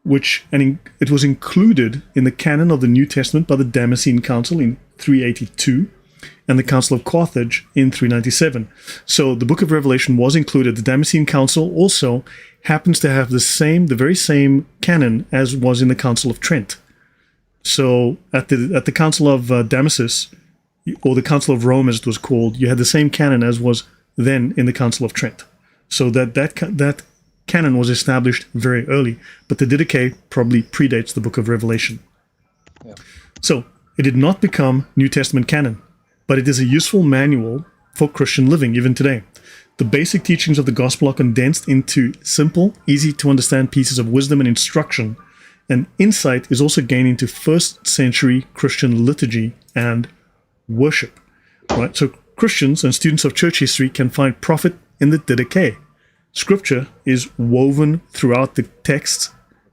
it was included in the canon of the New Testament by the Damascene Council in 382 and the Council of Carthage in 397. So the Book of Revelation was included. The Damascene Council also happens to have the very same canon as was in the Council of Trent. So at the Council of Damascus, or the Council of Rome as it was called, you had the same canon as was then in the Council of Trent. So that canon was established very early, but the Didache probably predates the Book of Revelation. Yeah. So it did not become New Testament canon, but it is a useful manual for Christian living even today. The basic teachings of the gospel are condensed into simple, easy to understand pieces of wisdom and instruction, and insight is also gained into first century Christian liturgy and worship. Right? So Christians and students of church history can find profit in the Didache. Scripture is woven throughout the text's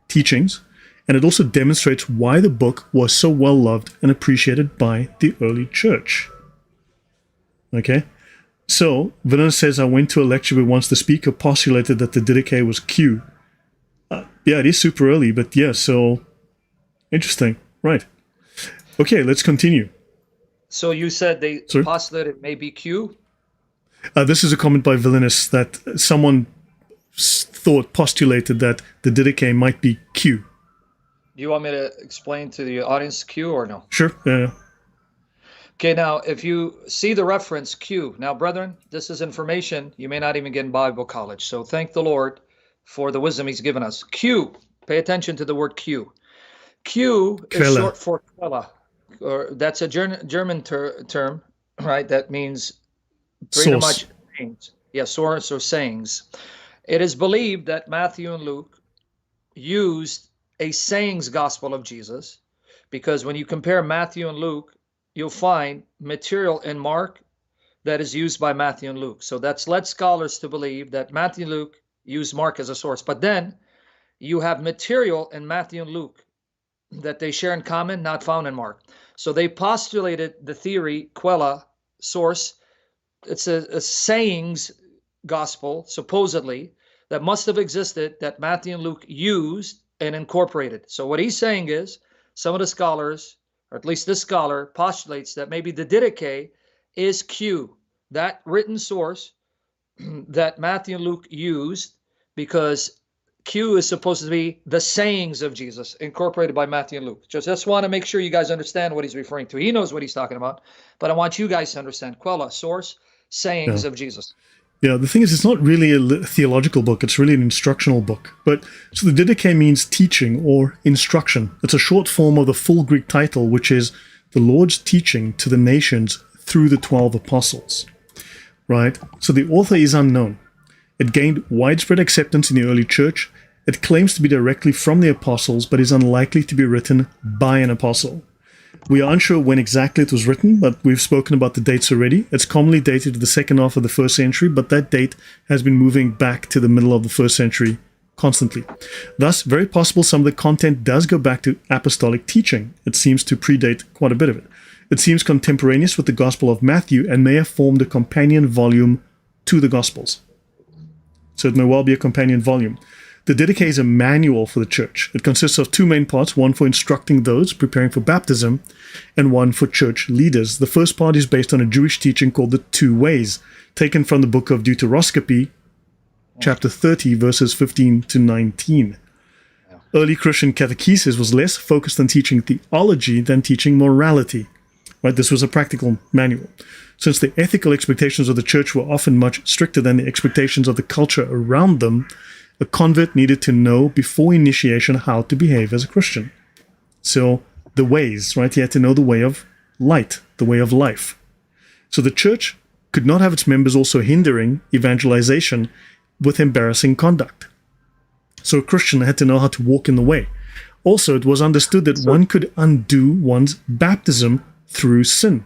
teachings, and it also demonstrates why the book was so well loved and appreciated by the early church. Okay, so Vernon says, I went to a lecture where once the speaker postulated that the Didache was Q. Yeah, it is super early, but yeah, so interesting. Right. Okay, let's continue. So you said they postulated it may be Q? This is a comment by Villainous that someone postulated that the Didache might be Q. Do you want me to explain to the audience Q or no? Sure. Okay, now if you see the reference Q, now brethren, this is information you may not even get in Bible college. So thank the Lord for the wisdom he's given us. Q, pay attention to the word Q. Q is short for Quella, or that's a German term, right? That means pretty much sayings. Yeah, source or sayings. It is believed that Matthew and Luke used a sayings gospel of Jesus, because when you compare Matthew and Luke, you'll find material in Mark that is used by Matthew and Luke. So that's led scholars to believe that Matthew and Luke use Mark as a source. But then you have material in Matthew and Luke that they share in common, not found in Mark. So they postulated the theory, Quella, source. It's a sayings gospel, supposedly, that must have existed that Matthew and Luke used and incorporated. So what he's saying is, some of the scholars, or at least this scholar, postulates that maybe the Didache is Q, that written source that Matthew and Luke used, because Q is supposed to be the sayings of Jesus, incorporated by Matthew and Luke. Just want to make sure you guys understand what he's referring to. He knows what he's talking about, but I want you guys to understand. Quella, source, sayings of Jesus. Yeah, the thing is, it's not really a theological book. It's really an instructional book. But so the Didache means teaching or instruction. It's a short form of the full Greek title, which is the Lord's teaching to the nations through the 12 apostles. Right? So the author is unknown. It gained widespread acceptance in the early church. It claims to be directly from the apostles, but is unlikely to be written by an apostle. We are unsure when exactly it was written, but we've spoken about the dates already. It's commonly dated to the second half of the first century, but that date has been moving back to the middle of the first century constantly. Thus, very possible some of the content does go back to apostolic teaching. It seems to predate quite a bit of it. It seems contemporaneous with the Gospel of Matthew and may have formed a companion volume to the Gospels. So it may well be a companion volume. The Didache is a manual for the church. It consists of two main parts, one for instructing those preparing for baptism and one for church leaders. The first part is based on a Jewish teaching called the Two Ways, taken from the book of Deuteronomy, chapter 30, verses 15 to 19. Early Christian catechesis was less focused on teaching theology than teaching morality. Right? This was a practical manual. Since the ethical expectations of the church were often much stricter than the expectations of the culture around them, a convert needed to know before initiation how to behave as a Christian. So the ways, right? He had to know the way of light, the way of life. So the church could not have its members also hindering evangelization with embarrassing conduct. So a Christian had to know how to walk in the way. Also, it was understood that one could undo one's baptism through sin.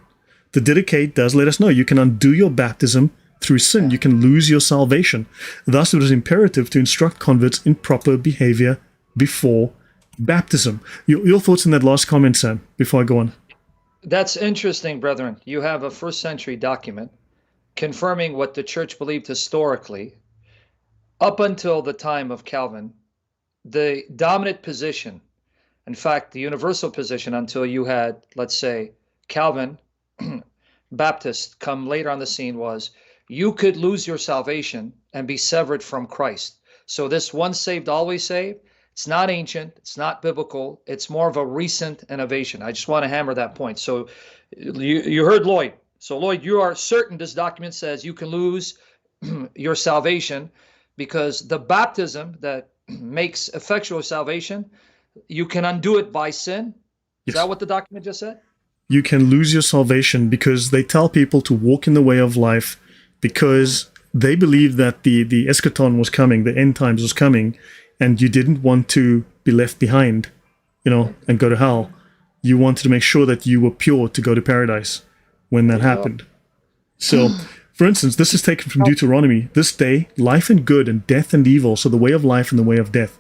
The Didache does let us know you can undo your baptism through sin. You can lose your salvation. Thus, it was imperative to instruct converts in proper behavior before baptism. Your thoughts on that last comment, Sam, before I go on? That's interesting, brethren. You have a first century document confirming what the church believed historically up until the time of Calvin, the dominant position, in fact, the universal position until you had, let's say, Calvin, Baptist come later on the scene, was you could lose your salvation and be severed from Christ. So this once saved, always saved, it's not ancient, it's not biblical, it's more of a recent innovation. I just want to hammer that point. So you heard Lloyd. So Lloyd, you are certain this document says you can lose your salvation because the baptism that makes effectual salvation, you can undo it by sin. Is that what the document just said? You can lose your salvation because they tell people to walk in the way of life because they believe that the eschaton was coming, the end times was coming, and you didn't want to be left behind, and go to hell. You wanted to make sure that you were pure to go to paradise when that happened. So, for instance, this is taken from Deuteronomy. This day, life and good and death and evil, so the way of life and the way of death.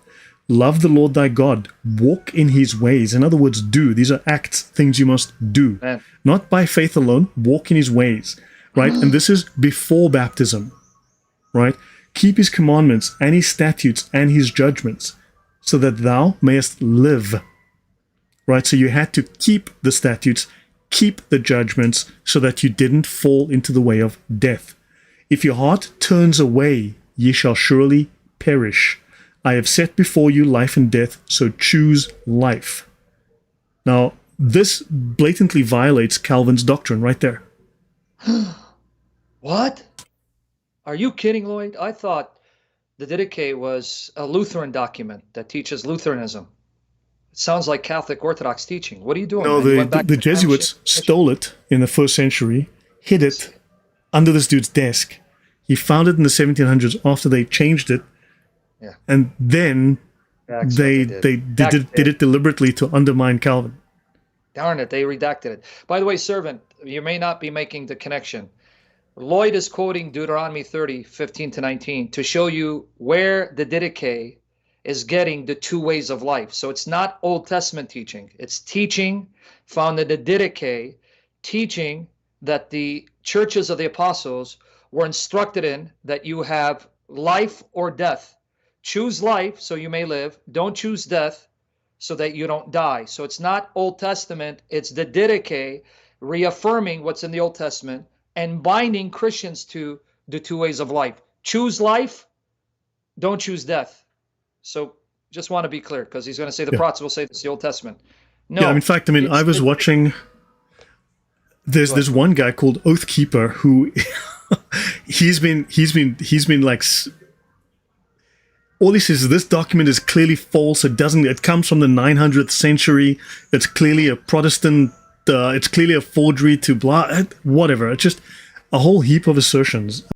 Love the Lord thy God, walk in his ways. In other words, do. These are acts, things you must do. Man. Not by faith alone, walk in his ways, right? And this is before baptism, right? Keep his commandments and his statutes and his judgments so that thou mayest live, right? So you had to keep the statutes, keep the judgments so that you didn't fall into the way of death. If your heart turns away, ye shall surely perish. I have set before you life and death, so choose life. Now, this blatantly violates Calvin's doctrine right there. What? Are you kidding, Lloyd? I thought the Didache was a Lutheran document that teaches Lutheranism. It sounds like Catholic Orthodox teaching. What are you doing? No, the Jesuits stole it in the 1st century, hid it under this dude's desk. He found it in the 1700s after they changed it. Yeah. And then they did it deliberately to undermine Calvin. Darn it, they redacted it. By the way, servant, you may not be making the connection. Lloyd is quoting Deuteronomy 30, 15 to 19 to show you where the Didache is getting the two ways of life. So it's not Old Testament teaching. It's teaching found in the Didache, teaching that the churches of the apostles were instructed in that you have life or death. Choose life so you may live. Don't choose death so that you don't die. So it's not Old Testament. It's the Didache reaffirming what's in the Old Testament and binding Christians to the two ways of life. Choose life. Don't choose death. So just want to be clear because he's going to say the prophets will say this is the Old Testament. No. Yeah, in fact, I was watching. There's one guy called Oathkeeper who he's been like. All he says is this document is clearly false. It comes from the 900th century. It's clearly a Protestant, it's clearly a forgery to blah, whatever. It's just a whole heap of assertions.